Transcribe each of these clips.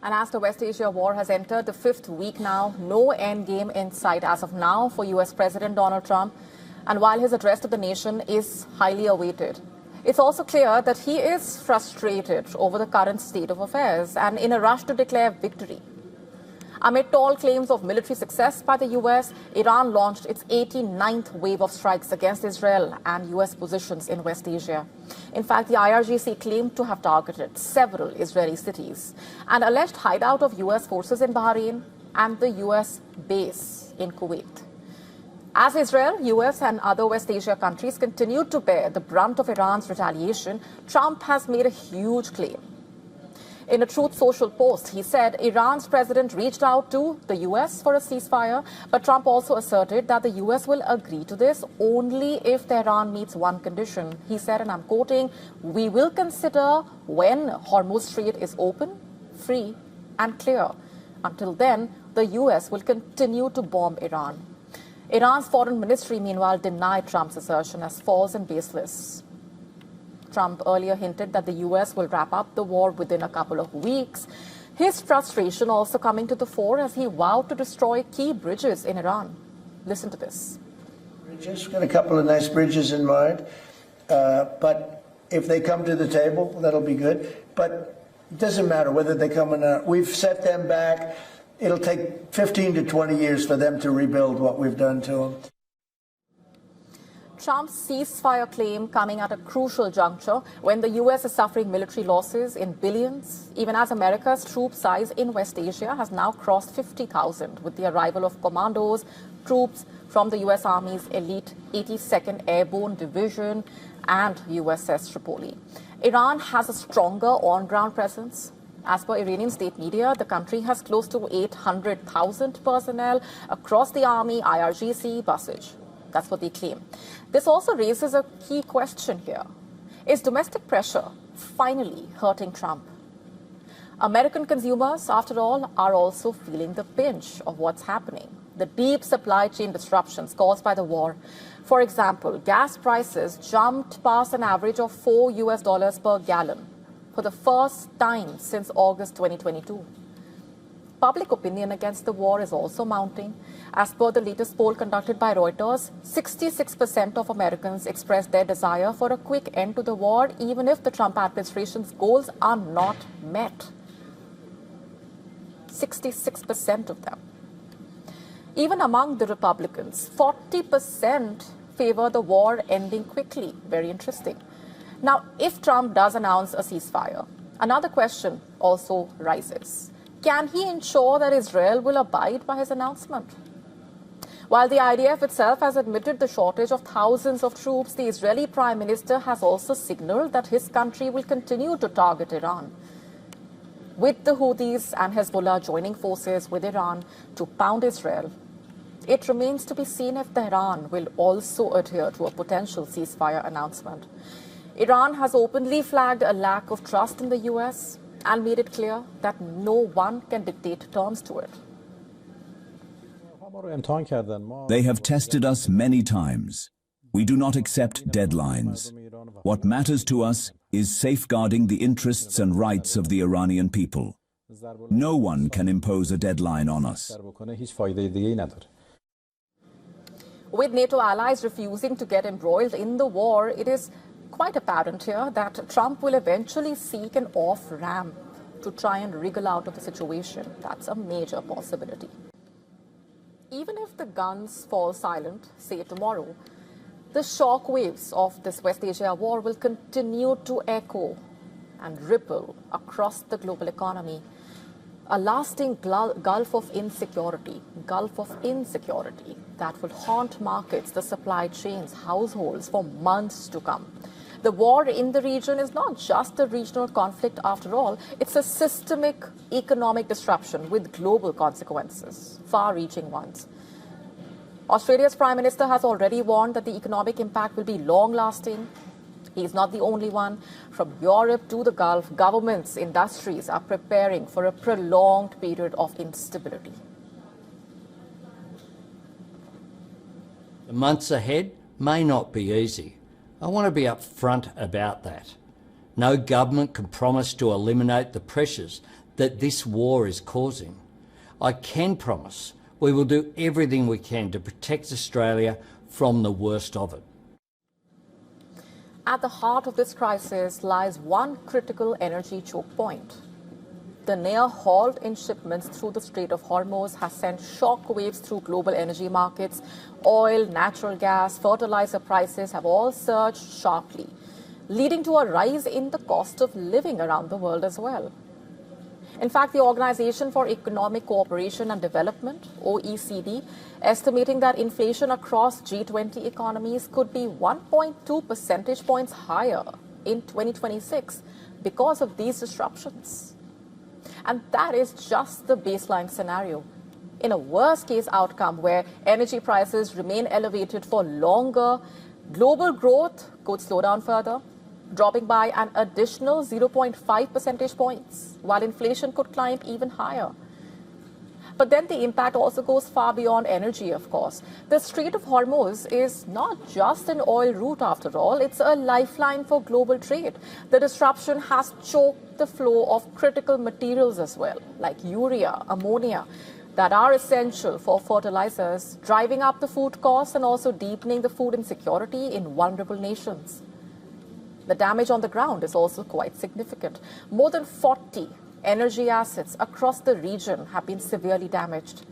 And as the West Asia war has entered the 5th week now, no endgame in sight as of now for US President Donald Trump. And while his address to the nation is highly awaited, it's also clear that he is frustrated over the current state of affairs and in a rush to declare victory. Amid tall claims of military success by the US, Iran launched its 89th wave of strikes against Israel and US positions in West Asia. In fact, the IRGC claimed to have targeted several Israeli cities, an alleged hideout of US forces in Bahrain, and the US base in Kuwait. As Israel, US and other West Asia countries continue to bear the brunt of Iran's retaliation, Trump has made a huge claim. In a Truth Social post, he said Iran's president reached out to the US for a ceasefire, but Trump also asserted that the US will agree to this only if Tehran meets one condition. He said, and I'm quoting, "We will consider when Hormuz Strait is open, free and clear. Until then, the US will continue to bomb Iran." Iran's Foreign Ministry, meanwhile, denied Trump's assertion as false and baseless. Trump earlier hinted that the US will wrap up the war within a couple of weeks. His frustration also coming to the fore as he vowed to destroy key bridges in Iran. Listen to this. Bridges, got a couple of nice bridges in mind, but if they come to the table, that'll be good. But it doesn't matter whether they come or not. We've set them back. It'll take 15 to 20 years for them to rebuild what we've done to them. Trump's ceasefire claim coming at a crucial juncture when the US is suffering military losses in billions, even as America's troop size in West Asia has now crossed 50,000 with the arrival of commandos, troops from the US Army's elite 82nd Airborne Division and USS Tripoli. Iran has a stronger on-ground presence. As per Iranian state media, the country has close to 800,000 personnel across the army, IRGC, Basij. That's what they claim. This also raises a key question here. Is domestic pressure finally hurting Trump? American consumers, after all, are also feeling the pinch of what's happening. The deep supply chain disruptions caused by the war. For example, gas prices jumped past an average of $4 per gallon for the first time since August 2022. Public opinion against the war is also mounting. As per the latest poll conducted by Reuters, 66% of Americans expressed their desire for a quick end to the war, even if the Trump administration's goals are not met. 66% of them. Even among the Republicans, 40% favor the war ending quickly. Very interesting. Now, if Trump does announce a ceasefire, another question also rises. Can he ensure that Israel will abide by his announcement? While the IDF itself has admitted the shortage of thousands of troops, the Israeli Prime Minister has also signaled that his country will continue to target Iran, with the Houthis and Hezbollah joining forces with Iran to pound Israel. It remains to be seen if Tehran will also adhere to a potential ceasefire announcement. Iran has openly flagged a lack of trust in the US and made it clear that no one can dictate terms to it. They have tested us many times. We do not accept deadlines. What matters to us is safeguarding the interests and rights of the Iranian people. No one can impose a deadline on us. With NATO allies refusing to get embroiled in the war, it is quite apparent here that Trump will eventually seek an off-ramp to try and wriggle out of the situation. That's a major possibility. Even if the guns fall silent, say tomorrow, the shock waves of this West Asia war will continue to echo and ripple across the global economy. A lasting gulf of insecurity that will haunt markets, the supply chains, households for months to come. The war in the region is not just a regional conflict after all. It's a systemic economic disruption with global consequences, far-reaching ones. Australia's Prime Minister has already warned that the economic impact will be long-lasting. He's not the only one. From Europe to the Gulf, governments, industries are preparing for a prolonged period of instability. The months ahead may not be easy. I want to be upfront about that. No government can promise to eliminate the pressures that this war is causing. I can promise we will do everything we can to protect Australia from the worst of it. At the heart of this crisis lies one critical energy choke point. The near halt in shipments through the Strait of Hormuz has sent shockwaves through global energy markets. Oil, natural gas, fertilizer prices have all surged sharply, leading to a rise in the cost of living around the world as well. In fact, the Organization for Economic Cooperation and Development, OECD, estimating that inflation across G20 economies could be 1.2 percentage points higher in 2026 because of these disruptions. And that is just the baseline scenario. In a worst-case outcome where energy prices remain elevated for longer, global growth could slow down further, dropping by an additional 0.5 percentage points, while inflation could climb even higher. But then the impact also goes far beyond energy, of course. The Strait of Hormuz is not just an oil route after all, it's a lifeline for global trade. The disruption has choked the flow of critical materials as well, like urea, ammonia, that are essential for fertilizers, driving up the food costs and also deepening the food insecurity in vulnerable nations. The damage on the ground is also quite significant. More than 40 energy assets across the region have been severely damaged.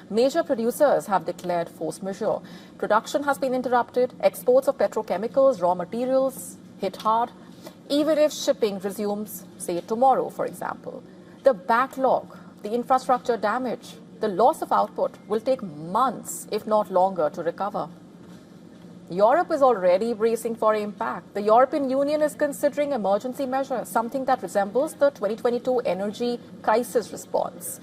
Major producers have declared force majeure. Production has been interrupted. Exports of petrochemicals, raw materials hit hard. Even if shipping resumes, say tomorrow, for example, the backlog, the infrastructure damage, the loss of output will take months, if not longer, to recover. Europe is already bracing for impact. The European Union is considering emergency measures, something that resembles the 2022 energy crisis response,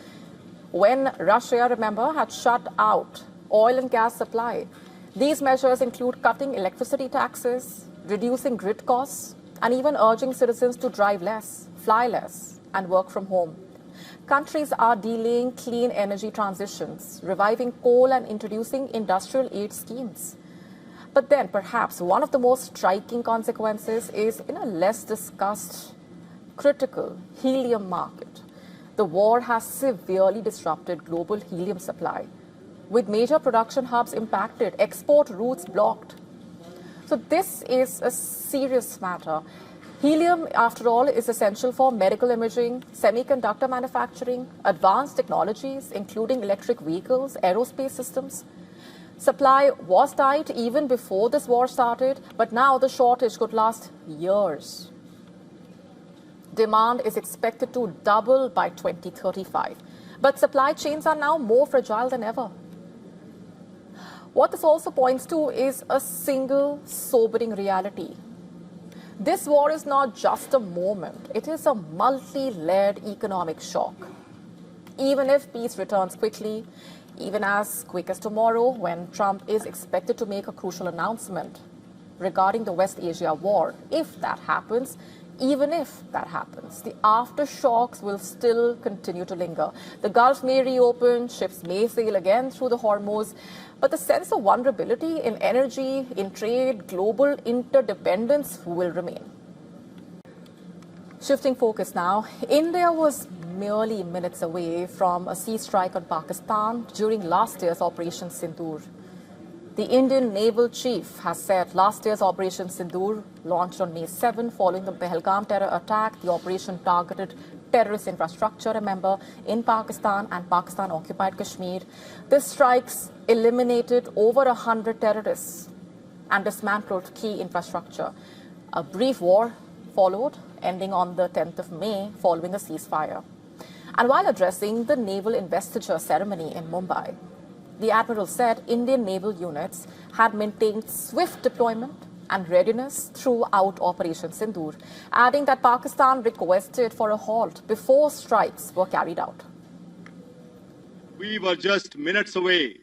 when Russia, remember, had shut out oil and gas supply. These measures include cutting electricity taxes, reducing grid costs, and even urging citizens to drive less, fly less, and work from home. Countries are delaying clean energy transitions, reviving coal and introducing industrial aid schemes. But then perhaps one of the most striking consequences is in a less discussed, critical helium market. The war has severely disrupted global helium supply, with major production hubs impacted, export routes blocked. So this is a serious matter. Helium, after all, is essential for medical imaging, semiconductor manufacturing, advanced technologies, including electric vehicles, aerospace systems. Supply was tight even before this war started, but now the shortage could last years. Demand is expected to double by 2035, but supply chains are now more fragile than ever. What this also points to is a single sobering reality. This war is not just a moment, it is a multi-layered economic shock. Even if peace returns quickly, even as quick as tomorrow, when Trump is expected to make a crucial announcement regarding the West Asia war, if that happens, even if that happens, the aftershocks will still continue to linger. The Gulf may reopen, ships may sail again through the Hormuz, but the sense of vulnerability in energy, in trade, global interdependence will remain. Shifting focus now, India was merely minutes away from a sea strike on Pakistan during last year's Operation Sindoor. The Indian naval chief has said last year's Operation Sindoor, launched on May 7 following the Pahalgam terror attack. The operation targeted terrorist infrastructure, remember, in Pakistan and Pakistan-occupied Kashmir. The strikes eliminated over 100 terrorists and dismantled key infrastructure. A brief war followed, ending on the 10th of May following a ceasefire. And while addressing the naval investiture ceremony in Mumbai, the Admiral said Indian naval units had maintained swift deployment and readiness throughout Operation Sindoor, adding that Pakistan requested for a halt before strikes were carried out. We were just minutes away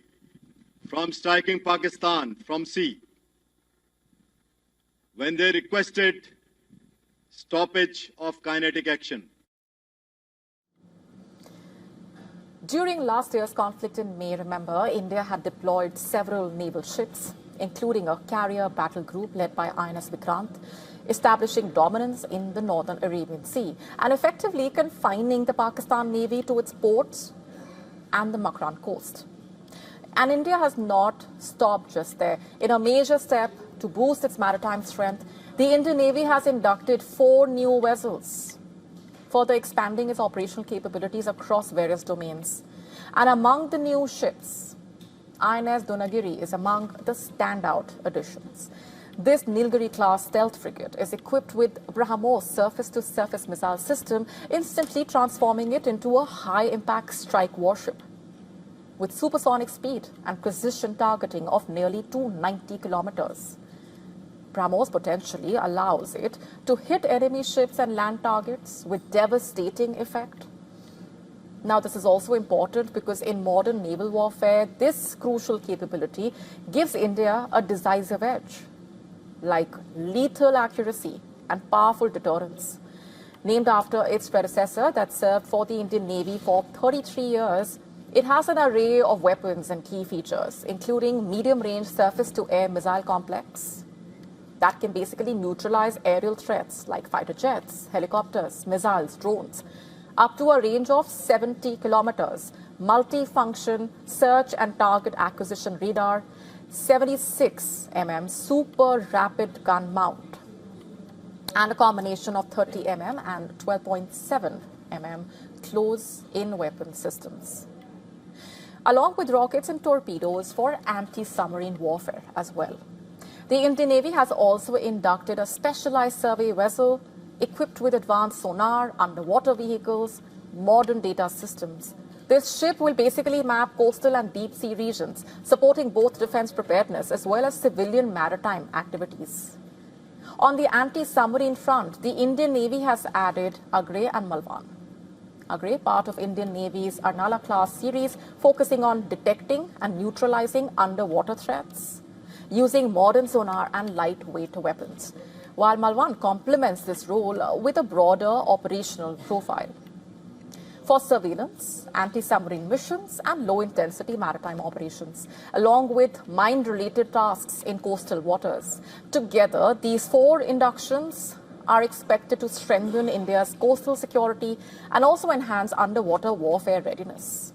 from striking Pakistan from sea when they requested stoppage of kinetic action. During last year's conflict in May, remember, India had deployed several naval ships, including a carrier battle group led by INS Vikrant, establishing dominance in the northern Arabian Sea and effectively confining the Pakistan Navy to its ports and the Makran coast. And India has not stopped just there. In a major step to boost its maritime strength, the Indian Navy has inducted 4 new vessels, further expanding its operational capabilities across various domains. And among the new ships, INS Donagiri is among the standout additions. This Nilgiri-class stealth frigate is equipped with BrahMos surface-to-surface missile system, instantly transforming it into a high-impact strike warship with supersonic speed and precision targeting of nearly 290 kilometers. BrahMos potentially allows it to hit enemy ships and land targets with devastating effect. Now, this is also important because in modern naval warfare, this crucial capability gives India a decisive edge, like lethal accuracy and powerful deterrence. Named after its predecessor that served for the Indian Navy for 33 years, it has an array of weapons and key features, including medium-range surface-to-air missile complex that can basically neutralize aerial threats like fighter jets, helicopters, missiles, drones, up to a range of 70 kilometers, multi-function search and target acquisition radar, 76 super rapid gun mount, and a combination of 30 and 12.7 close-in weapon systems, along with rockets and torpedoes for anti-submarine warfare as well. The Indian Navy has also inducted a specialized survey vessel equipped with advanced sonar, underwater vehicles, modern data systems. This ship will basically map coastal and deep sea regions, supporting both defense preparedness as well as civilian maritime activities. On the anti-submarine front, the Indian Navy has added Agre and Malwan. Agre, part of Indian Navy's Arnala-class series, focusing on detecting and neutralizing underwater threats using modern sonar and lightweight weapons, while Malwan complements this role with a broader operational profile for surveillance, anti-submarine missions, and low-intensity maritime operations, along with mine-related tasks in coastal waters. Together, these 4 inductions are expected to strengthen India's coastal security and also enhance underwater warfare readiness.